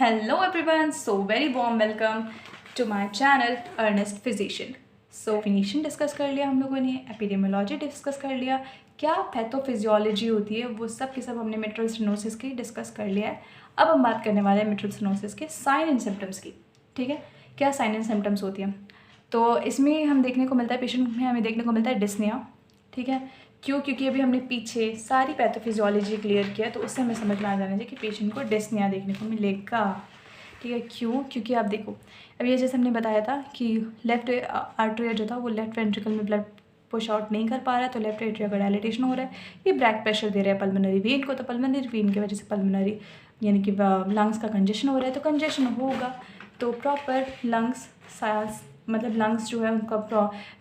Hello everyone, so very warm welcome to my channel earnest physician. Physician discuss कर लिया हम लोगों ने, एपिडेमियोलॉजी डिस्कस कर लिया, क्या पैथोफिजियोलॉजी होती है वो सब के सब हमने मिट्रल स्टेनोसिस की डिस्कस कर लिया है। अब हम बात करने वाले हैं मिट्रल स्टेनोसिस के साइन एंड सिम्टम्स की। ठीक है, क्या साइन एंड सिम्टम्स होती हैं। तो इसमें हम देखने को मिलता है, पेशेंट में हमें देखने को मिलता है डिस्निया। ठीक है, क्यों? क्योंकि अभी हमने पीछे सारी पैथोफिजियोलॉजी क्लियर किया, तो उससे हमें समझ में आ जाना चाहिए कि पेशेंट को डिस्निया देखने को मिलेगा। ठीक है, क्यों? क्योंकि आप देखो, अब ये जैसे हमने बताया था कि लेफ्ट आर्टरिया जो था वो लेफ्ट वेंट्रिकल में ब्लड पुश आउट नहीं कर पा रहा है, तो लेफ्ट एट्रिया का डायलिटेशन हो रहा है, ये ब्रैक प्रेशर दे रहा है पल्मोनरी वेन को, तो पल्मोनरी वेन की वजह से पल्मोनरी यानी कि लंग्स का कंजेशन हो रहा है, तो कंजेशन होगा तो प्रॉपर लंग्स सांस मतलब लंग्स जो है उनका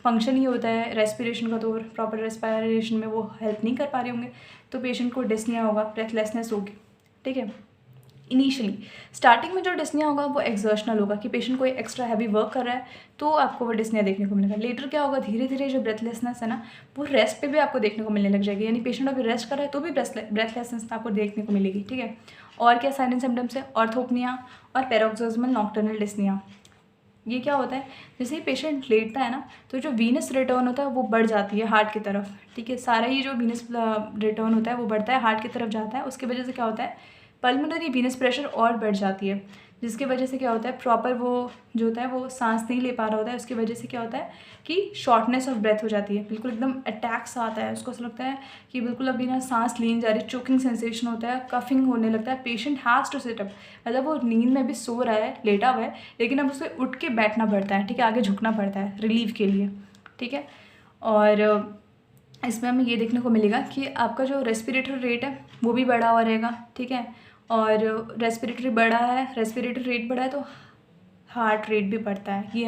फंक्शन ही होता है रेस्पिरेशन का, तो प्रॉपर रेस्पिरेशन में वो हेल्प नहीं कर पा रहे होंगे, तो पेशेंट को डिस्निया होगा, ब्रेथलेसनेस होगी। ठीक है, इनिशियली स्टार्टिंग में जो डिस्निया होगा वो एक्सर्शनल होगा कि पेशेंट कोई एक्स्ट्रा हैवी वर्क कर रहा है तो आपको वो डिस्निया देखने को मिलेगा। लेटर क्या होगा, धीरे धीरे जो ब्रेथलेसनेस है ना वो रेस्ट पे भी आपको देखने को मिलने लग जाएगी, यानी पेशेंट अभी रेस्ट कर रहा है तो भी ब्रेथलेसनेस आपको देखने को मिलेगी। ठीक है, और क्या साइन एंड सिम्टम्स है, ऑर्थोपनिया और पैरोक्सिस्मल नॉक्टर्नल डिस्निया। ये क्या होता है, जैसे ही पेशेंट लेटता है ना तो जो वीनस रिटर्न होता है वो बढ़ जाती है हार्ट की तरफ। ठीक है, सारा ही जो वीनस रिटर्न होता है वो बढ़ता है, हार्ट की तरफ जाता है, उसकी वजह से क्या होता है पल्मोनरी वीनस प्रेशर और बढ़ जाती है, जिसकी वजह से क्या होता है प्रॉपर वो जो होता है वो सांस नहीं ले पा रहा होता है, उसकी वजह से क्या होता है कि शॉर्टनेस ऑफ ब्रेथ हो जाती है, बिल्कुल एकदम अटैक्स आता है, उसको ऐसा लगता है कि बिल्कुल अभी ना सांस ली नहीं जा रही, चोकिंग सेंसेशन होता है, कफिंग होने लगता है, patient has to sit up, मतलब वो नींद में भी सो रहा है, लेटा हुआ है, लेकिन अब उसे उठ के बैठना पड़ता है। ठीक है, आगे झुकना पड़ता है रिलीफ के लिए। ठीक है, और इसमें हमें ये देखने को मिलेगा कि आपका जो रेस्पिरेटरी रेट है वो भी बढ़ा हुआ रहेगा। ठीक है, और रेस्पिरेटरी बढ़ा है, रेस्पिरेटरी रेट बढ़ा है तो हार्ट रेट भी बढ़ता है। ये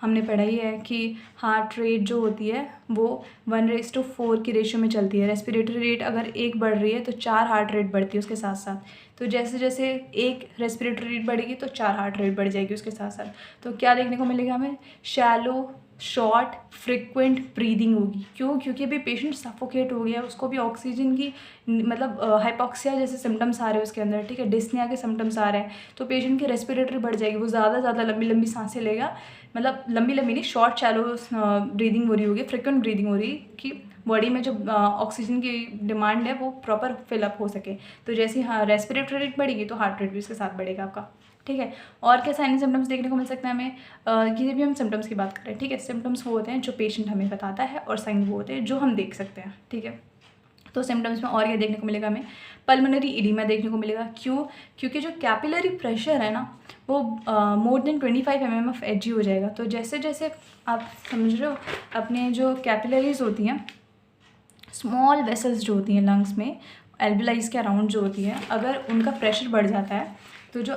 हमने पढ़ा ही है कि हार्ट रेट जो होती है वो 1:4 की रेशियो में चलती है। रेस्पिरेटरी रेट अगर 1 बढ़ रही है तो 4 हार्ट रेट बढ़ती है उसके साथ साथ, तो जैसे जैसे 1 रेस्पिरेटरी रेट बढ़ेगी तो 4 हार्ट रेट बढ़ जाएगी उसके साथ साथ। तो क्या देखने को मिलेगा हमें, शैलो शॉर्ट फ्रिक्वेंट ब्रीदिंग होगी। क्यों? क्योंकि अभी पेशेंट सफोकेट हो गया है, उसको भी ऑक्सीजन की मतलब हाइपोक्सिया जैसे सिम्टम्स आ रहे हैं उसके अंदर। ठीक है, डिस्निया के सिम्टम्स आ रहे हैं, तो पेशेंट की रेस्पिरेटरी बढ़ जाएगी, वो ज़्यादा लंबी लंबी सांसें लेगा, मतलब लंबी लंबी नहीं, शॉर्ट शैलो ब्रीदिंग हो रही होगी, फ्रिक्वेंट ब्रीदिंग हो रही कि बॉडी में जो ऑक्सीजन की डिमांड है वो प्रॉपर फिलअप हो सके। तो जैसे हाँ रेस्पिरेटरी रेट बढ़ेगी तो हार्ट रेट भी उसके साथ बढ़ेगा आपका। ठीक है, और क्या साइन सिम्टम्स देखने को मिल सकते हैं हमें, किसी भी हम सिम्टम्स की बात करें। ठीक है, सिम्टम्स वो होते हैं जो पेशेंट हमें बताता है और साइन वो होते हैं जो हम देख सकते हैं। ठीक है, तो सिम्टम्स में और क्या देखने को मिलेगा हमें, पल्मोनरी इडीमा देखने को मिलेगा। क्यों? क्योंकि जो कैपिलरी प्रेशर है ना वो more than 25 mm of H हो जाएगा। तो जैसे जैसे आप समझ रहे हो अपने जो कैपिलरीज होती हैं, स्मॉल वेसल्स जो होती हैं लंग्स में एल्विलाइज के अराउंड जो होती है, अगर उनका प्रेशर बढ़ जाता है तो जो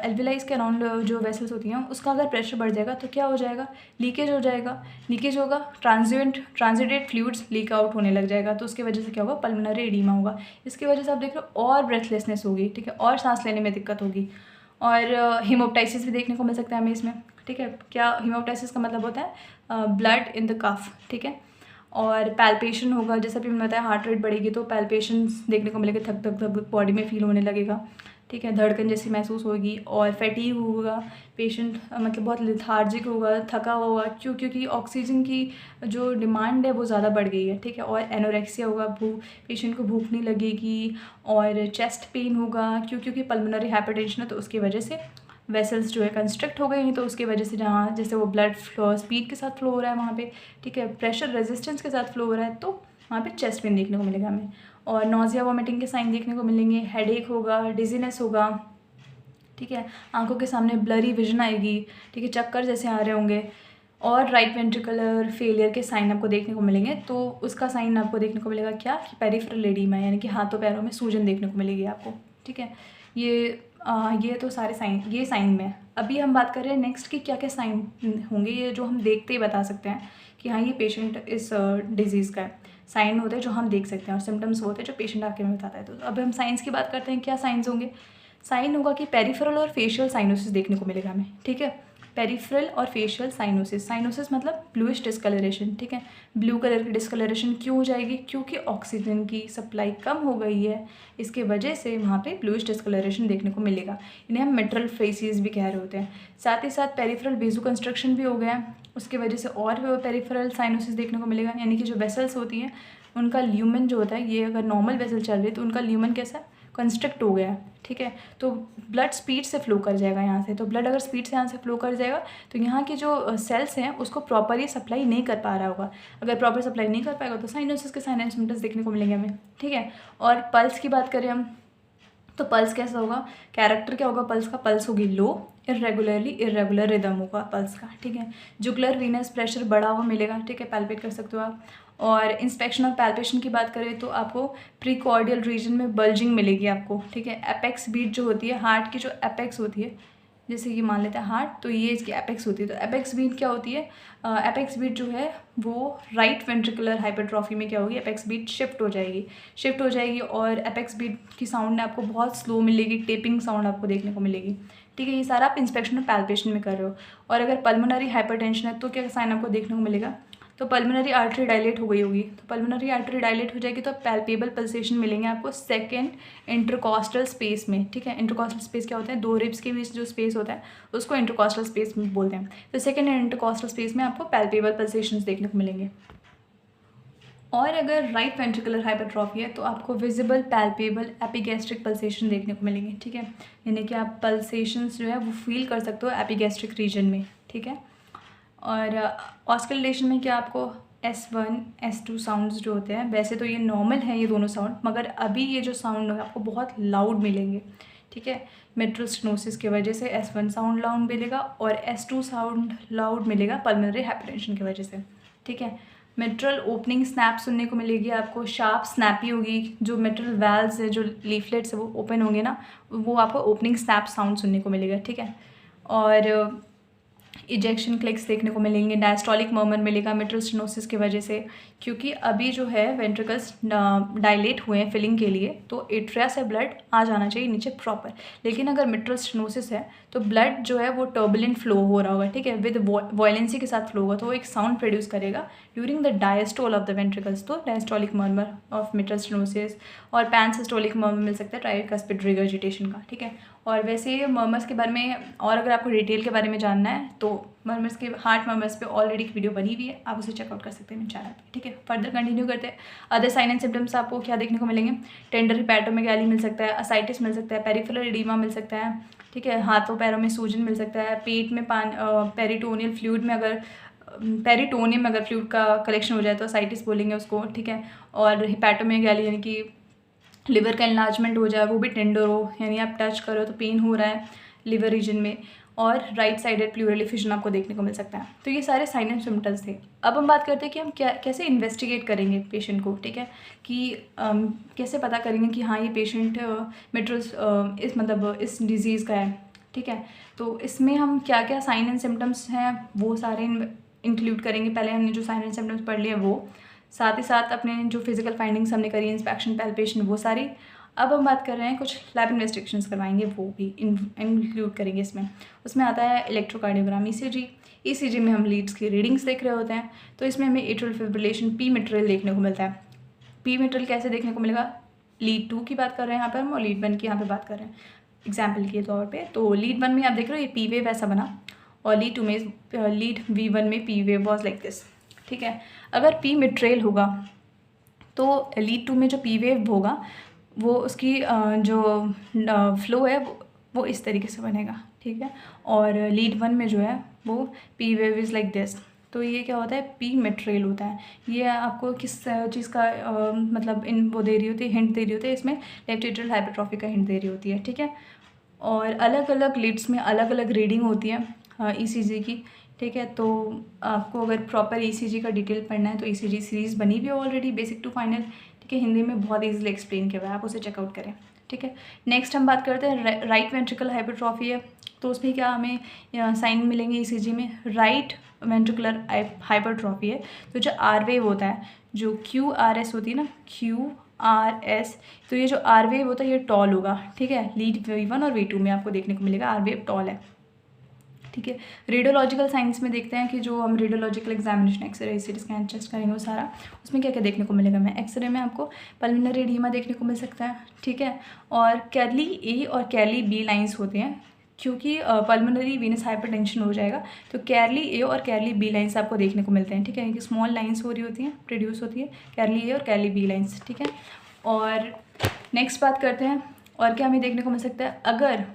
एल्विलाइज के अराउंड जो वेसल्स होती हैं उसका अगर प्रेशर बढ़ जाएगा तो क्या हो जाएगा, लीकेज हो जाएगा, लीकेज होगा, ट्रांजिटेड फ्लूइड्स लीक आउट होने लग जाएगा, तो उसकी वजह से क्या होगा, पल्मोनरी एडीमा होगा। इसकी वजह से आप देख रहे हो और ब्रेथलेसनेस होगी। ठीक है, और सांस लेने में दिक्कत होगी, और हीमोप्टाइसिस भी देखने को मिल सकता है हमें इसमें। ठीक है, क्या हीमोप्टाइसिस का मतलब होता है ब्लड इन द कफ। ठीक है, और पैल्पेशन होगा, जैसा भी मैंने बताया हार्ट रेट बढ़ेगी तो पैल्पेशंस देखने को मिलेगा, थक थक थक बॉडी में फील होने लगेगा। ठीक है, धड़कन जैसी महसूस होगी, और फैटीग होगा, पेशेंट मतलब बहुत लिथार्जिक होगा, थका हुआ होगा। क्यों? क्योंकि ऑक्सीजन की जो डिमांड है वो ज़्यादा बढ़ गई है। ठीक है, और एनोरेक्सिया होगा, पेशेंट को भूख नहीं लगेगी, और चेस्ट पेन होगा। क्यों? क्योंकि पल्मोनरी हाइपरटेंशन है तो उसकी वजह से वेसल्स जो है कंस्ट्रक्ट हो गए हैं, तो उसकी वजह से जहाँ जैसे वो ब्लड फ्लो स्पीड के साथ फ्लो हो रहा है वहाँ पे, ठीक है, प्रेशर रेजिस्टेंस के साथ फ्लो हो रहा है, तो वहाँ पे चेस्ट पेन देखने को मिलेगा हमें, और नोजिया वॉमिटिंग के साइन देखने को मिलेंगे, हेडेक होगा, डिजीनेस होगा। ठीक है, आंखों के सामने ब्लरी विजन आएगी। ठीक है, चक्कर जैसे आ रहे होंगे, और राइट वेंट्रिकुलर फेलियर के साइन आपको देखने को मिलेंगे। तो उसका साइन आपको देखने को मिलेगा क्या, कि पेरिफेरल एडीमा, यानी कि हाथों पैरों में सूजन देखने को मिलेगी आपको। ठीक है, ये तो सारे साइन ये साइन में। अभी हम बात कर रहे हैं नेक्स्ट कि क्या क्या साइन होंगे, ये जो हम देखते ही बता सकते हैं कि हाँ ये पेशेंट इस डिजीज़ का है। साइन होते हैं जो हम देख सकते हैं, और सिम्टम्स होते हैं जो पेशेंट आके हमें बताता है। तो अब हम साइंस की बात करते हैं, क्या साइंस होंगे। साइन होगा कि पेरिफेरल और फेशियल साइनोसिस देखने को मिलेगा हमें। ठीक है, पेरिफेरल और फेशियल साइनोसिस। साइनोसिस मतलब ब्लूइश डिस्कलरेशन, ठीक है। ब्लू कलर की डिस्कलरेशन क्यों हो जाएगी? क्योंकि ऑक्सीजन की सप्लाई कम हो गई है, इसके वजह से वहाँ पे ब्लूइश डिस्कलरेशन देखने को मिलेगा। इन्हें हम मिट्रल फेसिस भी कह रहे होते हैं। साथ ही साथ पेरिफेरल वेजो कंस्ट्रक्शन भी हो गया है, उसकी वजह से और पेरिफेरल साइनोसिस देखने को मिलेगा। यानी कि जो वेसल्स होती हैं उनका ल्यूमेन जो होता है, ये अगर नॉर्मल वेसल चल रही है तो उनका ल्यूमेन कैसा कंस्ट्रक्ट हो गया है, ठीक है। तो ब्लड स्पीड से फ्लो कर जाएगा यहाँ से। तो ब्लड अगर स्पीड से यहाँ से फ्लो कर जाएगा तो यहाँ की जो सेल्स हैं उसको प्रॉपरली सप्लाई नहीं कर पा रहा होगा। अगर प्रॉपर सप्लाई नहीं कर पाएगा तो साइनोसिस के साइन एंड सिम्टम्स देखने को मिलेंगे हमें, ठीक है। और पल्स की बात करें हम तो पल्स कैसा होगा? कैरेक्टर क्या होगा पल्स का? पल्स होगी लो, इरेगुलर रिदम होगा पल्स का, ठीक है। जुगुलर वीनस प्रेशर बढ़ा हुआ मिलेगा, ठीक है, पैल्पेट कर सकते हो आप। और इंस्पेक्शन और पैल्पेशन की बात करें तो आपको प्रीकॉर्डियल रीजन में बल्जिंग मिलेगी आपको, ठीक है। एपेक्स बीट जो होती है, हार्ट की जो एपेक्स होती है, जैसे ये मान लेते हैं हार्ट, तो ये इसकी एपेक्स होती है। तो एपेक्स बीट क्या होती है? एपेक्स बीट जो है वो राइट वेंट्रिकुलर हाइपरट्रॉफी में क्या होगी? एपेक्स बीट शिफ्ट हो जाएगी और एपेक्स बीट की साउंड ने आपको बहुत स्लो मिलेगी, टेपिंग साउंड आपको देखने को मिलेगी, ठीक है। ये सारा आप इंस्पेक्शन और पैल्पेशन में कर रहे हो। और अगर पल्मोनरी हाइपरटेंशन है तो क्या साइन आपको देखने को मिलेगा? तो पल्मोनरी आर्टरी डायलेट हो गई होगी। तो पल्मोनरी आर्टरी डायलेट हो जाएगी तो पैल्पेबल पल्सेशन मिलेंगे आपको सेकेंड इंटरकॉस्टल स्पेस में, ठीक है। इंटरकॉस्टल स्पेस क्या होता है? दो रिब्स के बीच जो स्पेस होता है उसको इंटरकॉस्टल स्पेस बोलते हैं। तो सेकेंड इंटरकॉस्टल स्पेस में आपको पैल्पेबल पल्सेशंस देखने को मिलेंगे। और अगर राइट वेंट्रिकुलर हाइपरट्रॉफी है तो आपको विजिबल पैल्पेबल एपिगैस्ट्रिक पल्सेशन देखने को मिलेंगे, ठीक है। यानी कि आप पल्सेशंस जो है वो फील कर सकते हो एपिगैस्ट्रिक रीजन में, ठीक है। और ऑस्कल्टेशन में क्या आपको S1 S2 साउंड्स जो होते हैं, वैसे तो ये नॉर्मल है ये दोनों साउंड, मगर अभी ये जो साउंड है आपको बहुत लाउड मिलेंगे, ठीक है। मिट्रल स्टेनोसिस की वजह से S1 साउंड लाउड मिलेगा और S2 साउंड लाउड मिलेगा पल्मोनरी हाइपरटेंशन की वजह से, ठीक है। मिट्रल ओपनिंग स्नैप सुनने को मिलेगी आपको, शार्प स्नैपी होगी। जो मिट्रल वैल्व्स है, जो लीफलेट्स है वो ओपन होंगे ना, वो आपको ओपनिंग स्नैप साउंड सुनने को मिलेगा, ठीक है। और इजेक्शन क्लिक्स देखने को मिलेंगे। डायस्टोलिक मर्मर मिलेगा मिट्रल स्टेनोसिस की वजह से, क्योंकि अभी जो है वेंट्रिकल्स डायलेट हुए हैं फिलिंग के लिए, तो एट्रिया से ब्लड आ जाना चाहिए नीचे प्रॉपर। लेकिन अगर मिट्रल स्टेनोसिस है तो ब्लड जो है वो टर्बुलेंट फ्लो हो रहा होगा, ठीक है, विद वॉयलेंसी के साथ फ्लो होगा, तो वो एक साउंड प्रोड्यूस करेगा during the diastole of the ventricles. तो diastolic murmur of mitral stenosis. और पैनसिस्टोलिक मर्मर मिल सकता है ट्राइकस्पिड रिगर्जिटेशन का, ठीक है। और वैसे मर्मर्स के बारे में और अगर आपको डिटेल के बारे में जानना है तो मर्मर्स के हार्ट मर्मर्स पे ऑलरेडी एक वीडियो बनी हुई है, आप उसे चेकआउट कर सकते हैं मेरे चैनल पे, ठीक है। फर्दर कंटिन्यू करते हैं। अदर साइन एंड सिम्टम्स आपको क्या देखने को मिलेंगे? टेंडर हिपैटोमेगाली मिल सकता है, असाइटिस मिल सकता है, पेरिफेरल एडीमा मिल सकता है, ठीक है। हाथों पैरों में सूजन मिल सकता है, पेट में पेरिटोनियल फ्लूइड में अगर पेरिटोनियम अगर फ्लूइड का कलेक्शन हो जाए तो असाइटिस बोलेंगे उसको, ठीक है। और हिपैटोमेगाली यानी कि लिवर का इन्लार्जमेंट हो जाए, वो भी टेंडर हो, यानी आप टच करो तो पेन हो रहा है लिवर रीजन में। और राइट साइडेड प्लूरल एफिशन आपको देखने को मिल सकता है। तो ये सारे साइन एंड सिम्टम्स थे। अब हम बात करते हैं कि हम कैसे इन्वेस्टिगेट करेंगे पेशेंट को, ठीक है, कि कैसे पता करेंगे कि हाँ ये पेशेंट मिट्रल इस डिजीज़ का है, ठीक है। तो इसमें हम क्या क्या साइन एंड सिम्टम्स हैं वो सारे इंक्लूड करेंगे। पहले हमने जो साइन एंड सिम्टम्स पढ़ लिए वो, साथ ही साथ अपने जो फिजिकल फाइंडिंग्स हमने करी, इंस्पेक्शन पैल्पेशन वो सारी। अब हम बात कर रहे हैं कुछ लैब इन्वेस्टिगेशंस करवाएंगे, वो भी इंक्लूड करेंगे इसमें। उसमें आता है इलेक्ट्रोकार्डियोग्राम, ईसीजी में हम लीड्स की रीडिंग्स देख रहे होते हैं। तो इसमें हमें एट्रियल फिब्रिलेशन पी मिट्रल देखने को मिलता है। पी मिट्रल कैसे देखने को मिलेगा? लीड 2 की बात कर रहे हैं यहाँ पर हम, और लीड 1 की यहाँ पर बात कर रहे हैं एग्जाम्पल के तौर पर। तो लीड 1 में आप देख रहे हो ये पी वेव ऐसा बना, और लीड 2 में लीड V1 में P wave was like this, ठीक है। अगर पी मिट्रेल होगा तो लीड 2 में जो पी वेव होगा वो उसकी जो फ्लो है वो इस तरीके से बनेगा, ठीक है। और लीड 1 में जो है वो P wave is like this. तो ये क्या होता है? पी मिट्रेल होता है। ये आपको किस चीज़ का मतलब वो दे रही होती है, हिंट दे रही होती है। इसमें लेफ्ट एट्रियल हाइपरट्रॉफी का हिंट दे रही होती है, ठीक है। और अलग अलग लीड्स में अलग अलग रीडिंग होती है ईसीजी की, ठीक है। तो आपको अगर प्रॉपर ईसीजी का डिटेल पढ़ना है तो ईसीजी सीरीज़ बनी हुई है ऑलरेडी, बेसिक टू फाइनल, ठीक है। हिंदी में बहुत ईजिली एक्सप्लेन किया हुआ है, आप उसे चेकआउट करें, ठीक है। नेक्स्ट हम बात करते हैं राइट वेंट्रिकल हाइपरट्रॉफी है, तो उसमें क्या हमें साइन मिलेंगे ईसीजी में? राइट वेंट्रिकुलर हाइपरट्रॉफी है तो जो आर वेव होता है, जो QRS होती है ना, QRS, तो ये जो आर वेव होता है ये टॉल होगा, ठीक है। लीड V1 और V2 में आपको देखने को मिलेगा आर वेव टॉल है। ठीक है। रेडियोलॉजिकल साइंस में देखते हैं कि जो हम radiological examination x ray CT scan chest करेंगे वो सारा, उसमें क्या क्या देखने को मिलेगा। मैं एक्सरे में आपको पल्मोनरी एडीमा देखने को मिल सकता है, ठीक है। और कैली ए और कैली बी लाइंस होते हैं, क्योंकि पल्मोनरी वीनस हाइपरटेंशन हो जाएगा तो कैरली ए और कैरली बी लाइंस आपको देखने को मिलते हैं, ठीक है। इनकी स्मॉल लाइंस हो रही होती हैं, प्रोड्यूस होती है कैरली ए और कैरली बी लाइंस, ठीक है। और नेक्स्ट बात करते हैं और क्या हमें देखने को मिल सकता है। अगर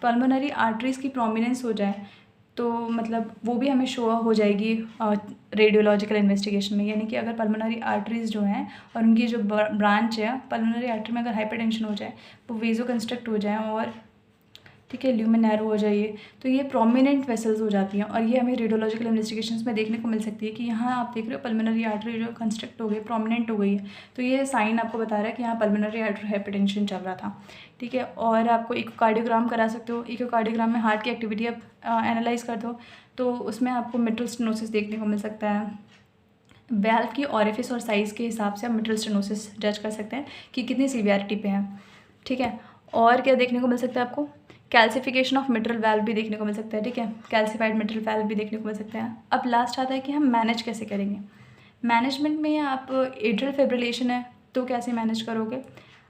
पल्मोनरी आर्टरीज़ की प्रोमिनेंस हो जाए तो मतलब वो भी हमें शो हो जाएगी रेडियोलॉजिकल इन्वेस्टिगेशन में। यानी कि अगर पल्मोनरी आर्टरीज़ जो हैं और उनकी जो ब्रांच है पल्मोनरी आर्टरी में अगर हाइपरटेंशन हो जाए, वो वेजो कंस्ट्रक्ट हो जाए और ठीक है ल्यूमेन नैरो हो जाइए, तो ये प्रोमिनेंट वेसल्स हो जाती हैं। और ये हमें रेडियोलॉजिकल इन्वेस्टिगेशंस में देखने को मिल सकती है कि यहाँ आप देख रहे हो पल्मोनरी आर्टरी जो कंस्ट्रक्ट हो गई, प्रोमिनेंट हो गई है, तो ये साइन आपको बता रहा है कि यहाँ पल्मोनरी आर्टरी हाइपरटेंशन चल रहा था, ठीक है। और आपको इकोकार्डियोग्राम करा सकते हो। इकोकार्डियोग्राम में हार्ट की एक्टिविटी आप एनालाइज करते हो तो उसमें आपको मिट्रल स्टेनोसिस देखने को मिल सकता है। वेल्व की ऑरिफिस और साइज़ के हिसाब से आप मिट्रल स्टेनोसिस जज कर सकते हैं कि कितनी सीवियरिटी पे है, ठीक है। और क्या देखने को मिल सकता है आपको, कैल्सिफिकेशन ऑफ मिट्रल वाल्व भी देखने को मिल सकता है, ठीक है। कैल्सिफाइड मिट्रल वाल्व भी देखने को मिल सकते हैं। अब लास्ट आता है कि हम मैनेज कैसे करेंगे। मैनेजमेंट में आप एट्रियल फिब्रिलेशन है तो कैसे मैनेज करोगे,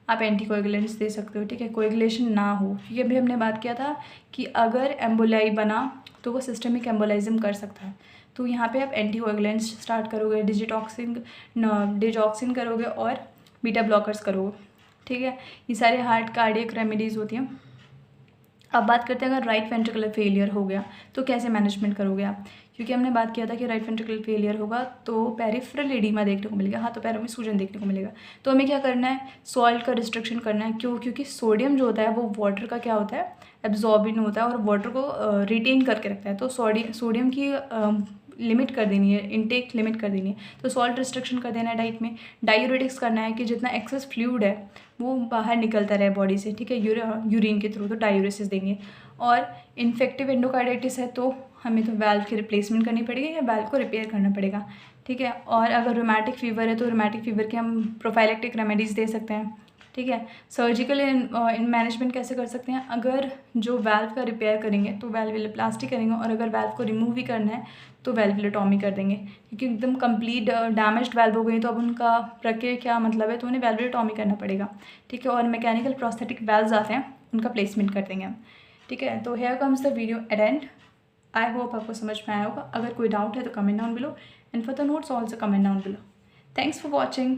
आप एंटीकोएगुलेंट्स दे सकते हो, ठीक है। कोएगुलेशन ना हो, क्योंकि अभी हमने बात किया था कि अगर एम्बोलाई बना तो वो सिस्टमिक एम्बोलाइज्म कर सकता है, तो यहाँ पे आप एंटीकोएगुलेंट्स स्टार्ट करोगे, डिजॉक्सिन करोगे और बीटा ब्लॉकर्स करोगे, ठीक है। ये सारे हार्ट कार्डियक रेमेडीज़ होती हैं। अब बात करते हैं अगर राइट वेंट्रिकुलर फेलियर हो गया तो कैसे मैनेजमेंट करोगे आप, क्योंकि हमने बात किया था कि राइट वेंट्रिकुलर फेलियर होगा तो पेरिफेरल एडीमा देखने को मिलेगा, हाथों पैरों में सूजन देखने को मिलेगा। तो हमें क्या करना है, सॉल्ट का रिस्ट्रिक्शन करना है। क्यों, क्योंकि सोडियम जो होता है वो वाटर का क्या होता है, एब्जॉर्बिंग होता है और वाटर को रिटेन करके रखता है। तो सोडियम की लिमिट कर देनी है, इनटेक लिमिट कर देनी है, तो सॉल्ट रिस्ट्रिक्शन कर देना है डाइट में। डायूरेटिक्स करना है कि जितना एक्सेस फ्लूइड है वो बाहर निकलता रहे बॉडी से, ठीक है, यूरिन के थ्रू, तो डायूरेसिस देंगे। और इन्फेक्टिव एंडोकार्डाइटिस है तो हमें तो वाल्व की रिप्लेसमेंट करनी पड़ेगी या वाल्व को रिपेयर करना पड़ेगा, ठीक है। और अगर रोमैटिक फीवर है तो रोमैटिक फीवर के हम प्रोफाइलेक्टिक रेमेडीज़ दे सकते हैं, ठीक है। सर्जिकल मैनेजमेंट कैसे कर सकते हैं, अगर जो वाल्व का रिपेयर करेंगे तो वाल्वुलोप्लास्टी करेंगे, और अगर वाल्व को रिमूव भी करना है तो वाल्वुलोटॉमी कर देंगे, क्योंकि एकदम कंप्लीट डैमेज्ड वाल्व हो गई तो अब उनका रख के क्या मतलब है, तो उन्हें वाल्वुलोटॉमी करना पड़ेगा, ठीक है। और मैकेनिकल प्रोस्थेटिक वाल्व्स आते हैं, उनका प्लेसमेंट कर देंगे हम, ठीक है। तो here comes the video at and. I hope आपको समझ में आया होगा। अगर कोई डाउट है तो comment down below, and for the notes also comment down below. Thanks for watching.